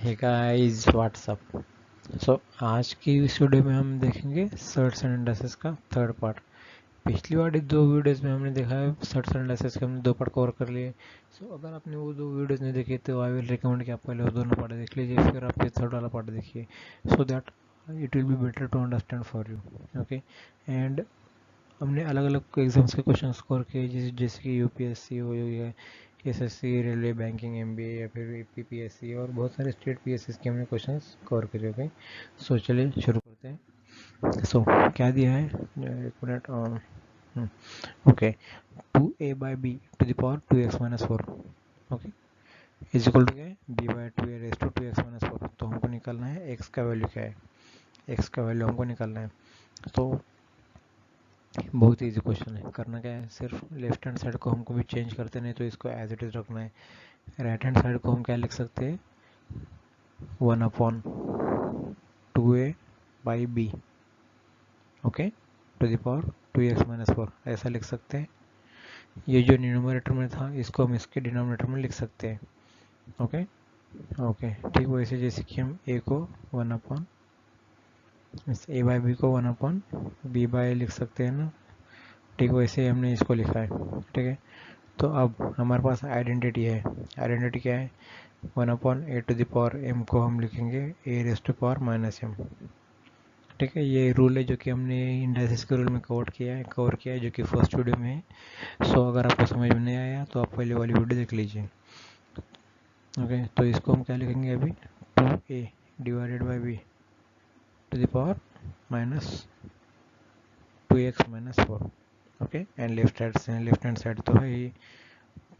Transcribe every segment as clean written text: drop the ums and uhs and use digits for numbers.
Hey guys what's up. आज की इस वीडियो में हम देखेंगे सर्च एंड एनालिसिस का थर्ड पार्ट। पिछली वाली दो वीडियोस में हमने देखा है सर्च एंड एनालिसिस के हमने दो पार्ट कवर कर लिए। अगर आपने वो दो वीडियोस नहीं देखे तो आई विल रिकमेंड कि आप पहले वो दोनों पार्ट देख लीजिए, फिर आप ये थर्ड वाला पार्ट देखिए, so that it will be better to understand for you. Okay. And हमने अलग अलग एग्जाम्स के क्वेश्चन स्कोर किए, जैसे कि यूपीएससी हो गया, एसएससी, रेलवे, बैंकिंग, एमबीए या फिर पीपीएससी और बहुत सारे स्टेट पीएससी के हमने क्वेश्चन कवर करे। ओके, चलिए शुरू करते हैं। क्या दिया है, एक minute. Okay, 2a/b to the power 2x-4। Okay, is equal to क्या है, b/2a रेज टू 2x-4। तो हमको निकालना है x का वैल्यू क्या है, x का वैल्यू हमको निकालना है। तो बहुत इजी क्वेश्चन है। करना क्या है, सिर्फ लेफ्ट हैंड साइड को हमको भी चेंज करते नहीं तो इसको एज इट इज रखना है। राइट हैंड साइड को हम क्या लिख सकते हैं, 1/2a/b। Okay, to the power 2x-4 ऐसा लिख सकते हैं। ये जो न्यूमरेटर में था इसको हम इसके डिनोमिनेटर में लिख सकते हैं। ओके ओके, ठीक। वैसे जैसे कि हम a को 1/, a/b को 1/b/ लिख सकते हैं ना, ठीक वैसे हमने इसको लिखा है। ठीक है, तो अब हमारे पास आइडेंटिटी है। आइडेंटिटी क्या है, 1/a to the power m को हम लिखेंगे a raise to power -m। ठीक है, ये रूल है जो कि हमने इंडाइसिस के रूल में कवर किया है जो कि फर्स्ट वीडियो में है। अगर आपको समझ में नहीं आया तो आप पहले वाली वीडियो देख लीजिए। ओके, तो इसको हम क्या लिखेंगे अभी, 2a divided by b to the power -2x-4। Okay, and left hand side तो है ही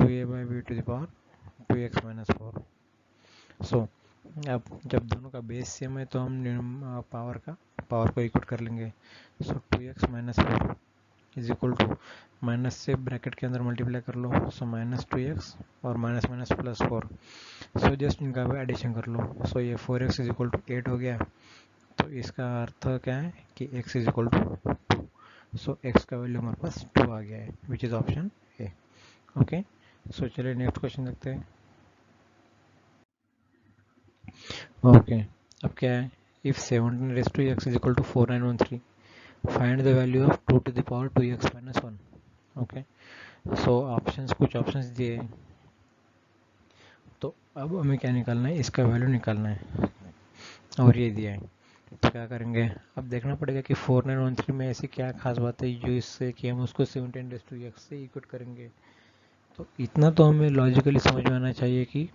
2a/b to the power 2x-4। अब जब दोनों का बेस सेम है तो हम पावर को इक्वल कर लेंगे। 2x-4 is equal to, minus से ब्रैकेट के अंदर मल्टीप्लाई कर लो, -2x और माइनस प्लस 4। जस्ट इनका भी एडिशन कर लो। ये 4x इज इक्वल टू 8 हो गया। तो इसका अर्थ क्या है कि x is equal to 2। x का वैल्यू हमारे पास 2 आ गया है, which is option A. Okay, चलिए नेक्स्ट क्वेश्चन देखते हैं। ओके, अब क्या है, if 17 raised to x is equal to 4913, find the value of 2 to the power 2x-1। Okay, कुछ ऑप्शंस दिए हैं। तो अब हमें क्या निकालना है, इसका वैल्यू निकालना है और ये दिया है। तो क्या करेंगे, अब देखना पड़ेगा कि 4913 में ऐसी क्या खास बात है जो इससे कि हम उसको 17 raised to x से इक्वेट करेंगे। तो इतना तो हमें लॉजिकली समझ में आना चाहिए कि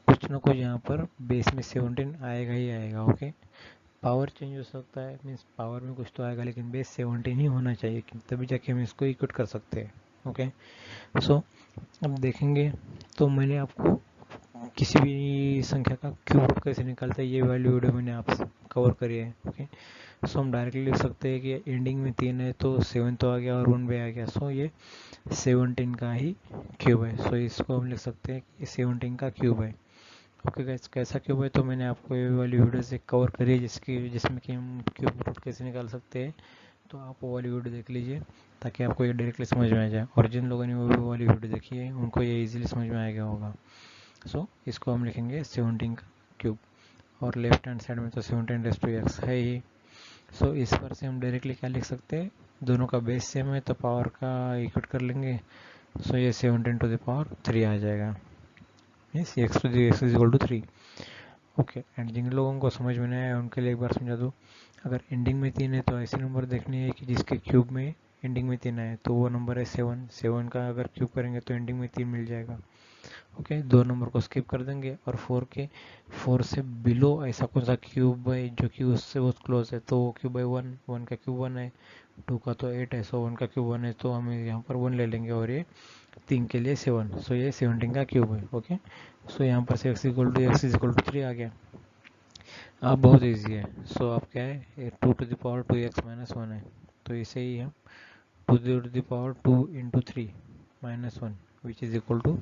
कुछ ना कुछ यहाँ पर बेस में 17 आएगा ही आएगा। ओके, पावर चेंज हो सकता है, मीन्स पावर में कुछ तो आएगा, लेकिन बेस 17 ही होना चाहिए, तभी जाके हम इसको इक्वेट कर सकते हैं। ओके, अब देखेंगे तो मैंने आपको किसी भी संख्या का क्यूब रूट कैसे निकालते हैं ये वाली वीडियो मैंने आप कवर करी है। ओके, हम डायरेक्टली लिख सकते हैं कि एंडिंग में 3 है तो 7 तो आ गया और 1 भी आ गया। ये 17 का ही क्यूब है। इसको हम लिख सकते हैं कि 17 का क्यूब है। ओके गाइस, कैसा क्यूब है तो मैंने आपको ये वाली वीडियो से कवर करी है, जिसमें कि हम क्यूब रूट कैसे निकाल सकते हैं। तो आप वो वाली वीडियो देख लीजिए ताकि आपको ये डायरेक्टली समझ में आ जाए, और जिन लोगों ने वो वाली वीडियो देखी है उनको ये इजीली समझ में आ गया होगा। इसको हम लिखेंगे 17 का क्यूब, और लेफ्ट हैंड साइड में तो 17 रेज टू एक्स है ही। इस पर से हम डायरेक्टली क्या लिख सकते हैं, दोनों का बेस सेम है तो पावर का इक्वेट कर लेंगे। ये 17 टू द पावर 3 आ जाएगा, means x to the x is equal to 3। Okay, and जिन लोगों को समझ में नहीं आया उनके लिए एक बार समझा दूँ। अगर एंडिंग में 3 है तो ऐसे नंबर देखनी है कि जिसके क्यूब में एंडिंग में 3 आए, तो वो नंबर है 7। 7 का अगर क्यूब करेंगे तो एंडिंग में 3 मिल जाएगा। ओके, 2 नंबर को स्किप कर देंगे, और 4 से बिलो ऐसा कौन सा क्यूब है जो कि उससे बहुत क्लोज है, तो वो क्यूब है 1। 1 का क्यूब 1 है, 2 का तो 8 है, 1 का क्यूब 1 है तो हम यहाँ पर 1 ले लेंगे, और ये 3 के लिए 7। ये 17 का क्यूब है। ओके, यहाँ पर से x इज इक्वल टू 3 आ गया। अब बहुत ईजी है। अब क्या है, 2 टू द पावर 2x-1 है, तो इसे ही हम 2 to the power 2 into 3 -1 which is equal to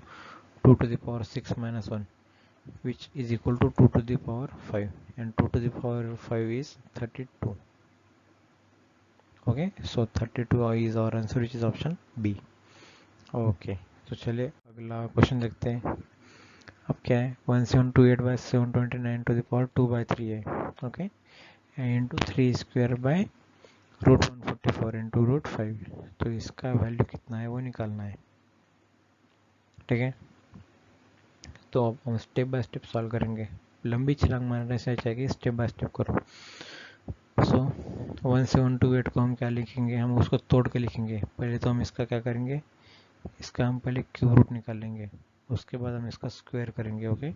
2 to the power 6-1, which is equal to 2 to the power 5, and 2 to the power 5 is 32. Okay, 32 is our answer, which is option B. Okay, तो चलिए अगला question देखते हैं। अब क्या है 1728/729 है, okay, into 3² root 144 into root 5। तो इसका वैल्यू कितना है वो निकालना है, ठीक है। तो अब हम स्टेप बाय स्टेप सॉल्व करेंगे, लंबी छलांग मारने से चाहिए स्टेप बाय स्टेप करो। सो 1728 को हम क्या लिखेंगे, हम उसको तोड़ के लिखेंगे। पहले तो हम इसका क्या करेंगे, इसका हम पहले क्यूब रूट निकालेंगे, उसके बाद हम इसका स्क्वायर करेंगे, okay.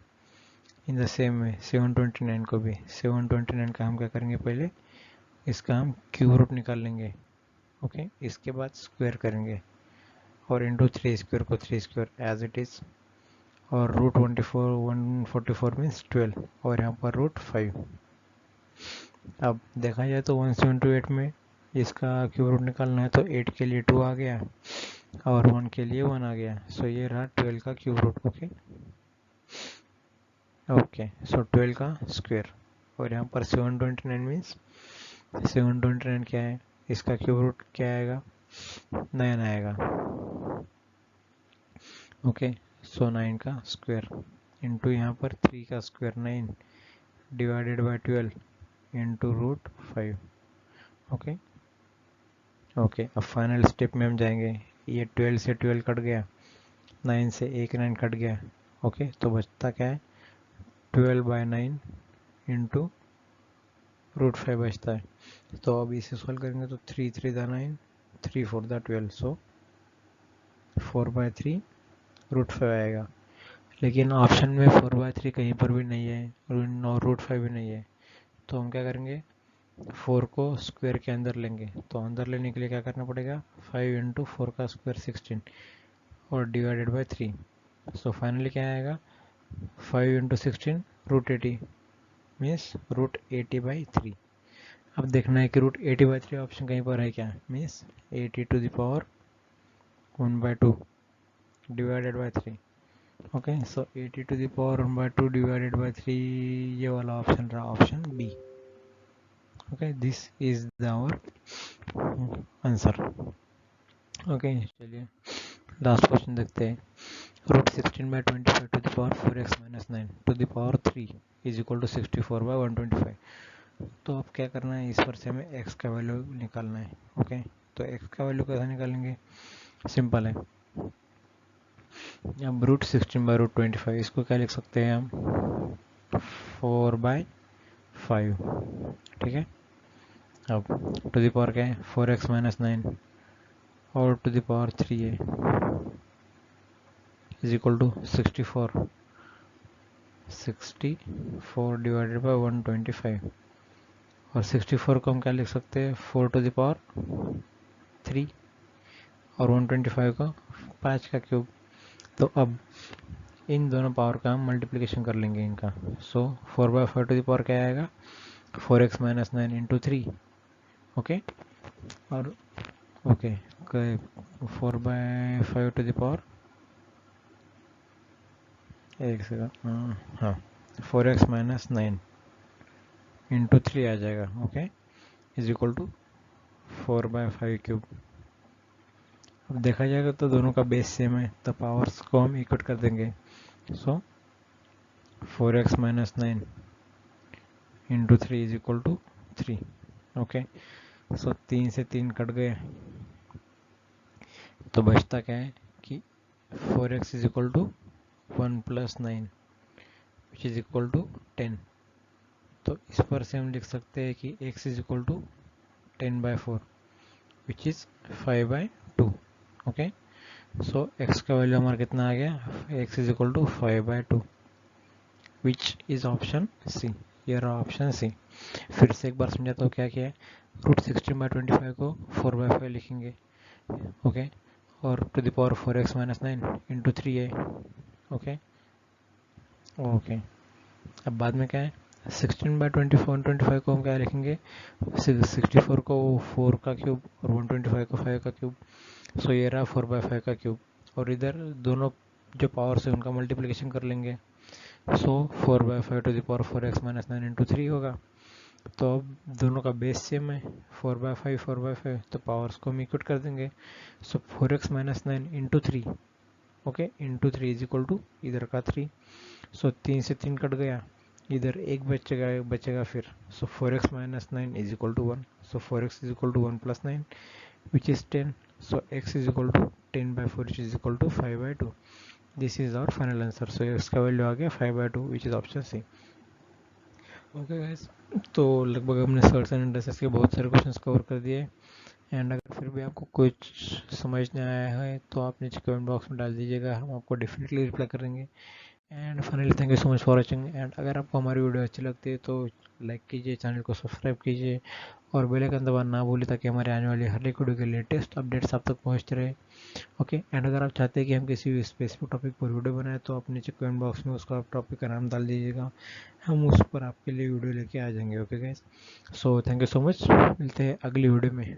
In the same way 729 को भी 729 का हम क्या करेंगे, पहले इसका हम क्यूब रूट निकाल लेंगे, ओके, इसके बाद स्क्वायर करेंगे और इंटू 3² को 3² एज इट इज, और रूट 144 मीन्स 12 और यहाँ पर रूट 5। अब देखा जाए तो 1728 में इसका क्यूब रूट निकालना है, तो 8 के लिए 2 आ गया और 1 के लिए 1 आ गया। सो ये रहा 12 का क्यूब रूट, ओके ओके। सो 12 का स्क्वायर, और यहाँ पर 729 मीन्स 729 क्या है, इसका क्यूब रूट क्या आएगा, 9 आएगा, ओके। सो 9 का स्क्वायर इंटू यहाँ पर 3 का square 9 divided by 12 into root 5, okay okay. अब फाइनल स्टेप में हम जाएंगे, ये 12 से 12 कट गया, 9 से एक 9 कट गया, ओके। तो बचता क्या है 12/9 इंटू रूट 5 बचता है। तो अब इसे सॉल्व करेंगे तो 3 3 दा 9, 3 4 दा 12, सो 4/3 रूट 5 आएगा। लेकिन ऑप्शन में 4/3 कहीं पर भी नहीं है और रूट 5 भी नहीं है, तो हम क्या करेंगे 4 को स्क्वायर के अंदर लेंगे। तो अंदर लेने के लिए क्या करना पड़ेगा, 5 इंटू 4 का स्क्वायर 16 और डिवाइडेड बाय 3। सो फाइनली क्या आएगा 5 इंटू 16 रूट 80 मीन्स रूट 80/3। अब देखना है कि रूट 80/3 ऑप्शन कहीं पर है क्या, means 80 to the power 1/2 divided by 3, okay. So 80 to the power 1/2 divided by 3, ये वाला ऑप्शन रहा option B, okay. This is our answer, okay. चलिए लास्ट क्वेश्चन देखते हैं। Root 16/25 to the power 4x minus 9 to the power 3 is equal to 64/125। तो अब क्या करना है, इस पर से हमें x का वैल्यू निकालना है, ओके। तो x का वैल्यू कैसे निकालेंगे, सिंपल है। अब रूट 16/25 इसको क्या लिख सकते हैं हम 4/5, ठीक है। अब टू द पावर क्या है 4x माइनस 9 और टू द पावर 3 है is equal to 64 divided by 125, और 64 को हम क्या लिख सकते हैं 4 टू द पावर 3 और 125 को 5 का क्यूब। तो अब इन दोनों पावर का हम मल्टीप्लिकेशन कर लेंगे इनका। सो 4/5 टू द पावर क्या आएगा 4x माइनस 9 इंटू 3, ओके। और ओके 4/5 टू द पावर एक सेकंड, हाँ 4x माइनस 9 इंटू 3 आ जाएगा, okay, is equal to 4/5 cube. अब देखा जाएगा तो दोनों का बेस सेम है, तो पावर्स को हम इक्वट कर देंगे। So 4x minus 9 into 3 is equal to 3, okay. So 3 से 3 कट गए, तो बचता क्या है कि 4x is equal to 1 plus 9 which is equal to 10। तो इस पर से हम लिख सकते हैं कि x is equal to 10/4 which is 5/2, okay. So x का वैल्यू हमारा कितना आ गया, x is equal to 5/2 which is option C, ये रहा ऑप्शन सी। फिर से एक बार समझाता हूँ क्या क्या है। रूट 16/25 को 4/5 लिखेंगे, ओके, और to the power 4x minus 9 into 3 है, ओके ओके। अब बाद में क्या है 16/25 को हम क्या लिखेंगे 64 को 4 का क्यूब और 125 को 5 का क्यूब। सो ये रहा 4/5 का क्यूब, और इधर दोनों जो पावर्स है उनका मल्टीप्लिकेशन कर लेंगे। So 4/5 to the power 4x minus 9 into 3 होगा। तो अब दोनों का बेस सेम है 4/5 तो पावर्स को हम इक्वट कर देंगे। So 4x minus 9 into 3 okay, into 3 is equal to इधर का 3। सो 3 से 3 कट गया, इधर एक बचेगा फिर। So 4x minus 9 is equal to 1। So 4x is equal to 1 plus 9 which is 10. So x is equal to 10 by 4 which is equal to 5 by 2. This is our final answer. So x का value आ गया 5 by 2 which is option C. Okay guys, तो लगभग हमने search and and के बहुत सारे questions cover कर दिए। एंड अगर फिर भी आपको कुछ समझ नहीं आया है तो आप नीचे कमेंट बॉक्स में डाल दीजिएगा, हम आपको डेफिनेटली रिप्लाई करेंगे। And finally thank you so much for watching. And अगर आपको हमारी वीडियो अच्छी लगती है तो लाइक कीजिए, चैनल को सब्सक्राइब कीजिए और बेल आइकन दबाना ना भूलिए ताकि हमारे आने वाली हर एक वीडियो के लेटेस्ट अपडेट्स आप तक पहुंचते रहे। ओके, एंड अगर आप चाहते हैं कि हम किसी भी स्पेसिफिक टॉपिक पर वीडियो बनाएं तो आप नीचे कमेंट बॉक्स में उसका टॉपिक का नाम डाल दीजिएगा, हम उस पर आपके लिए वीडियो लेके आ जाएंगे। Okay guys, so thank you so much, मिलते हैं अगली वीडियो में।